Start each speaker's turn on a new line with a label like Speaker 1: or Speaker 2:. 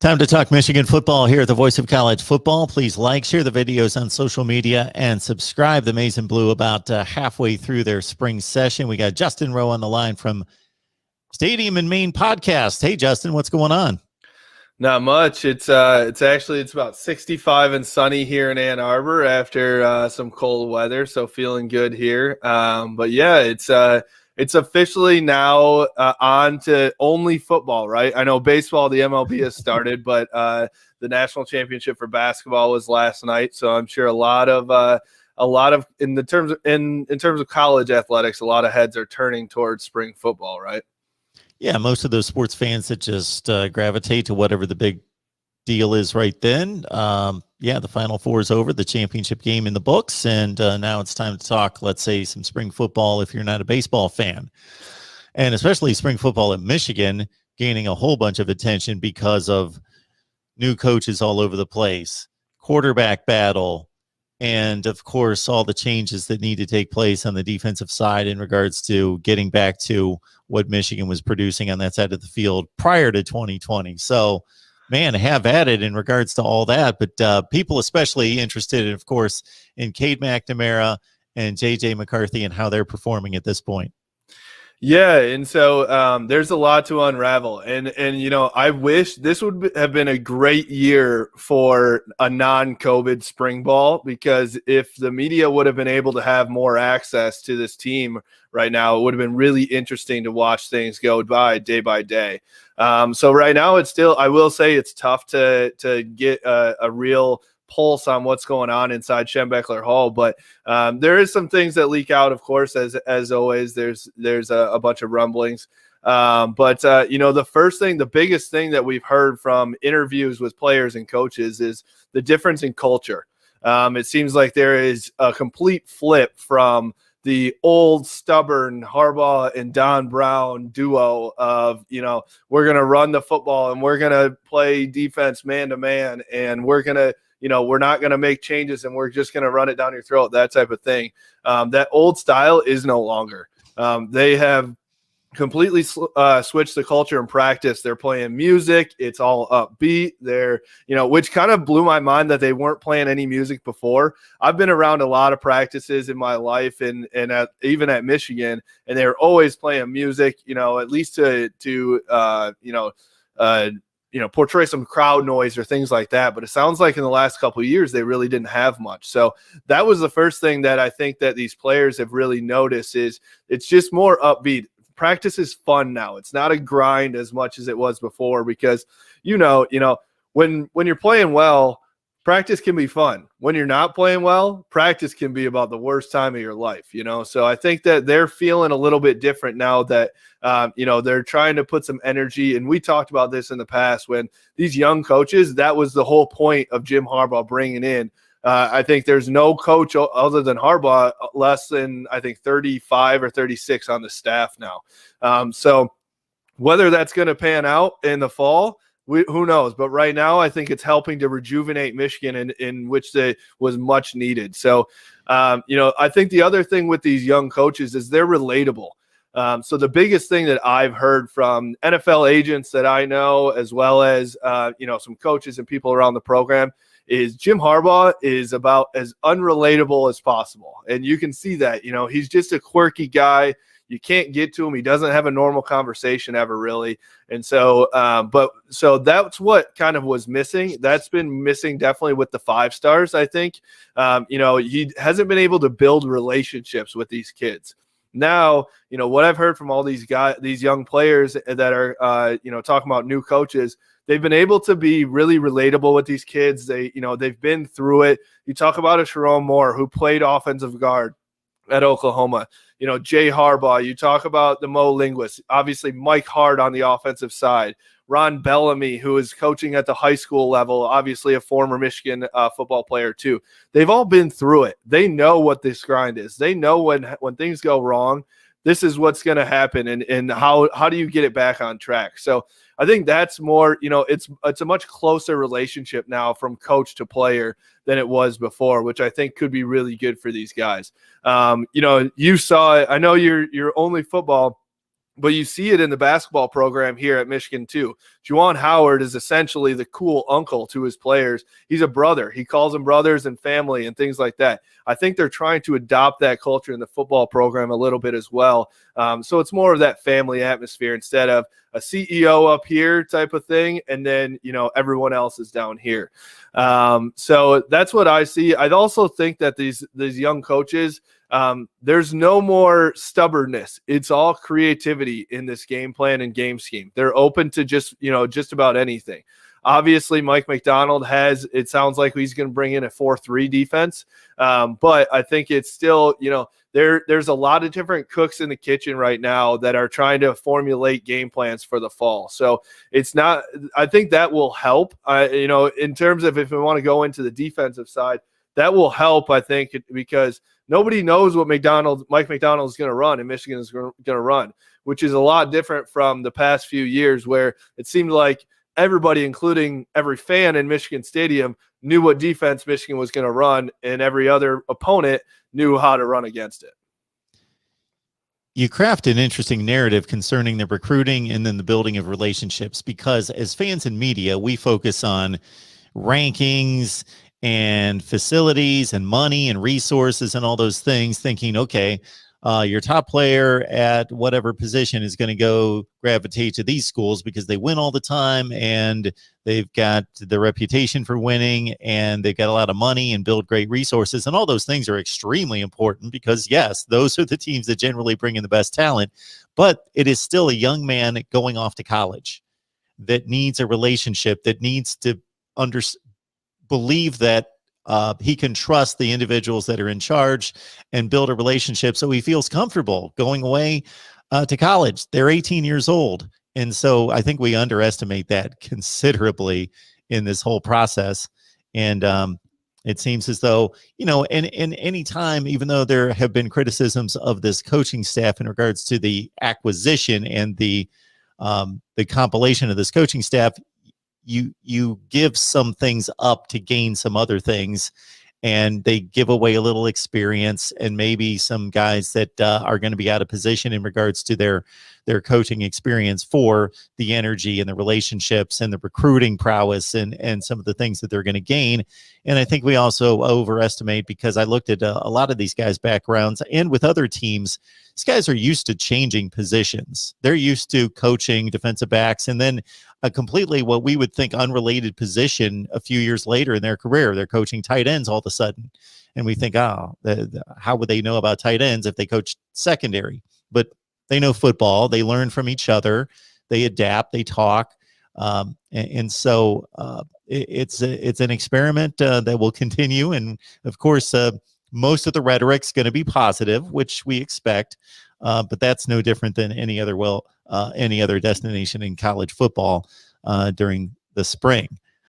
Speaker 1: Time to talk Michigan football here at the Voice of College Football. Please like, share the videos on social media, and subscribe. The Maize and Blue about halfway through their spring session. We got Justin Rowe on the line from Stadium in Maine podcast. Hey, Justin, what's going on?
Speaker 2: Not much. It's about 65 and sunny here in Ann Arbor after some cold weather, so feeling good here. But yeah, it's officially now on to only football, right? I know baseball, the MLB has started, but the national championship for basketball was last night, so I'm sure a lot of in terms of college athletics, a lot of heads are turning towards spring football, right?
Speaker 1: Yeah, most of those sports fans that just gravitate to whatever the big deal is right then. The Final Four is over, the championship game in the books, and now it's time to talk, let's say, some spring football if you're not a baseball fan. And especially spring football at Michigan gaining a whole bunch of attention because of new coaches all over the place, quarterback battle, and, of course, all the changes that need to take place on the defensive side in regards to getting back to what Michigan was producing on that side of the field prior to 2020. So, man, have at it in regards to all that. But people especially interested, of course, in Cade McNamara and J.J. McCarthy and how they're performing at this point.
Speaker 2: Yeah, and so there's a lot to unravel, and I wish this would have been a great year for a non-COVID spring ball, because if the media would have been able to have more access to this team right now, it would have been really interesting to watch things go by day. So right now, I will say it's tough to get a real pulse on what's going on inside Schembechler Hall, but there is some things that leak out, of course, as always. There's a bunch of rumblings, but the biggest thing that we've heard from interviews with players and coaches is the difference in culture. It seems like there is a complete flip from the old stubborn Harbaugh and Don Brown duo of, we're going to run the football and we're going to play defense man to man, and we're going to, we're not going to make changes and we're just going to run it down your throat, that type of thing. That old style is no longer. They have completely switched the culture in practice. They're playing music. It's all upbeat. They're, which kind of blew my mind that they weren't playing any music before. I've been around a lot of practices in my life and even at Michigan, and they're always playing music, at least to portray some crowd noise or things like that. But it sounds like in the last couple of years, they really didn't have much. So that was the first thing that I think that these players have really noticed is it's just more upbeat. Practice is fun now. It's not a grind as much as it was before, because, when you're playing well, practice can be fun. When you're not playing well, practice can be about the worst time of your life, So I think that they're feeling a little bit different now that, they're trying to put some energy. And we talked about this in the past when these young coaches, that was the whole point of Jim Harbaugh bringing in. I think there's no coach other than Harbaugh less than, I think, 35 or 36 on the staff now. So whether that's going to pan out in the fall, who knows? But right now, I think it's helping to rejuvenate Michigan, in which they was much needed. So, I think the other thing with these young coaches is they're relatable. So the biggest thing that I've heard from NFL agents that I know, as well as, some coaches and people around the program, is Jim Harbaugh is about as unrelatable as possible. And you can see that, he's just a quirky guy. You can't get to him. He doesn't have a normal conversation ever, really. And so, so that's what kind of was missing. That's been missing definitely with the 5 stars, I think. He hasn't been able to build relationships with these kids. Now, what I've heard from all these young players that are, talking about new coaches, they've been able to be really relatable with these kids. They've been through it. You talk about a Sharon Moore who played offensive guard at Oklahoma. Jay Harbaugh. You talk about the Mo Linguist. Obviously, Mike Hart on the offensive side. Ron Bellamy, who is coaching at the high school level, obviously a former Michigan football player too. They've all been through it. They know what this grind is. They know when things go wrong, this is what's going to happen, and how do you get it back on track. So I think that's more, it's a much closer relationship now from coach to player than it was before, which I think could be really good for these guys. You saw it. I know you're only football, but you see it in the basketball program here at Michigan too. Juwan Howard is essentially the cool uncle to his players. He's a brother. He calls them brothers and family and things like that. I think they're trying to adopt that culture in the football program a little bit as well. So it's more of that family atmosphere instead of a CEO up here type of thing, and then, you know, everyone else is down here. So that's what I see. I'd also think that these young coaches, there's no more stubbornness. It's all creativity in this game plan and game scheme. They're open to just about anything. Obviously, Mike McDonald it sounds like he's going to bring in a 4-3 defense. But I think it's still, there's a lot of different cooks in the kitchen right now that are trying to formulate game plans for the fall. So I think that will help, in terms of if we want to go into the defensive side, that will help, I think, because nobody knows what Mike McDonald is going to run and Michigan is going to run, which is a lot different from the past few years where it seemed like everybody, including every fan in Michigan Stadium, knew what defense Michigan was going to run, and every other opponent knew how to run against it.
Speaker 1: You craft an interesting narrative concerning the recruiting and then the building of relationships, because as fans and media, we focus on rankings and facilities and money and resources and all those things, thinking, okay, your top player at whatever position is going to go gravitate to these schools because they win all the time and they've got the reputation for winning and they've got a lot of money and build great resources. And all those things are extremely important because, yes, those are the teams that generally bring in the best talent. But it is still a young man going off to college that needs a relationship, that needs to believe that he can trust the individuals that are in charge and build a relationship so he feels comfortable going away to college. They're 18 years old. And so I think we underestimate that considerably in this whole process. And it seems as though, in any time, even though there have been criticisms of this coaching staff in regards to the acquisition and the compilation of this coaching staff, you give some things up to gain some other things, and they give away a little experience and maybe some guys that are going to be out of position in regards to their coaching experience for the energy and the relationships and the recruiting prowess and some of the things that they're going to gain. And I think we also overestimate, because I looked at a lot of these guys' backgrounds, and with other teams, these guys are used to changing positions. They're used to coaching defensive backs and then a completely what we would think unrelated position a few years later in their career. They're coaching tight ends all of a sudden. And we think, how would they know about tight ends if they coach secondary? But they know football. They learn from each other. They adapt. They talk. And so it's an experiment that will continue. And of course, most of the rhetoric's going to be positive, which we expect, but that's no different than any other destination in college football during the spring.